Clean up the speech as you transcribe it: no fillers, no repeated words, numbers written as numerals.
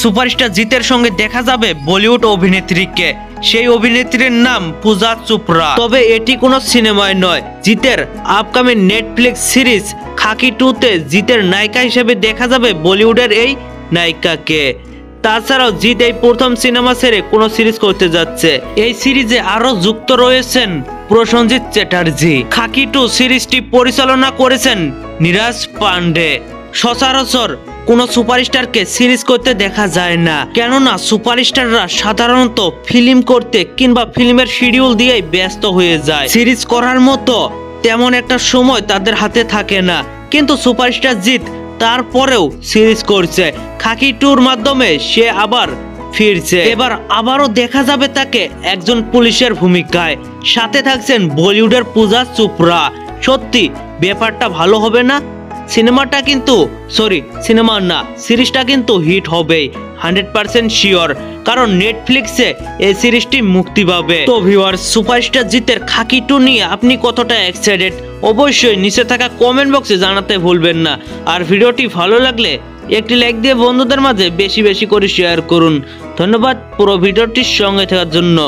Superstar জিতের সঙ্গে দেখা যাবে বলিউড অভিনেত্রীকে। সেই অভিনেত্রীর নাম পূজা চোপড়া। তবে এটি কোনো সিনেমায় নয়, জিতের আপকামিং নেটফ্লিক্স সিরিজ খাকি 2 তে জিতের নায়িকা হিসেবে দেখা যাবে বলিউডের এই নায়িকাকে। তাছাড়াও জিৎ এই প্রথম সিনেমা ছেড়ে কোনো সিরিজ করতে যাচ্ছে। এই সিরিজে আরো যুক্ত রয়েছেন প্রসেনজিৎ চ্যাটার্জি। খাকি 2 সিরিজটি পরিচালনা করেছেন নীরাজ পান্ডে। সচরাচর কোনো সুপারস্টারকে সিরিজ করতে দেখা যায় না, কেননা সুপারস্টাররা সাধারণত ফিল্ম করতে কিংবা ফিল্মের শিডিউল দিয়েই ব্যস্ত হয়ে যায়। সিরিজ করার মতো তেমন একটা সময় তাদের হাতে থাকে না। কিন্তু সুপারস্টার জিৎ তারপরেও সিরিজ করছে। খাকি 2-র মাধ্যমে সে আবার ফিরছে। এবার আবারও দেখা যাবে তাকে একজন পুলিশের ভূমিকায়। সাথে থাকছেন বলিউডের পূজা চোপড়া। সত্যি ব্যাপারটা ভালো হবে না? সিনেমাটা কিন্তু সিনেমা না, সিরিজটা কিন্তু হিট হবেই 100% শিওর, কারণ নেটফ্লিক্সে এই সিরিজটি মুক্তি পাবে। তো ভিউয়ার্স, সুপারস্টার জিতের খাকি 2 নিয়ে আপনি কতটা এক্সাইটেড অবশ্যই নিচে থাকা কমেন্ট বক্সে জানাতে ভুলবেন না। আর ভিডিওটি ভালো লাগলে একটি লাইক দিয়ে বন্ধুদের মাঝে বেশি বেশি করে শেয়ার করুন। ধন্যবাদ পুরো ভিডিওটির সঙ্গে থাকার জন্য।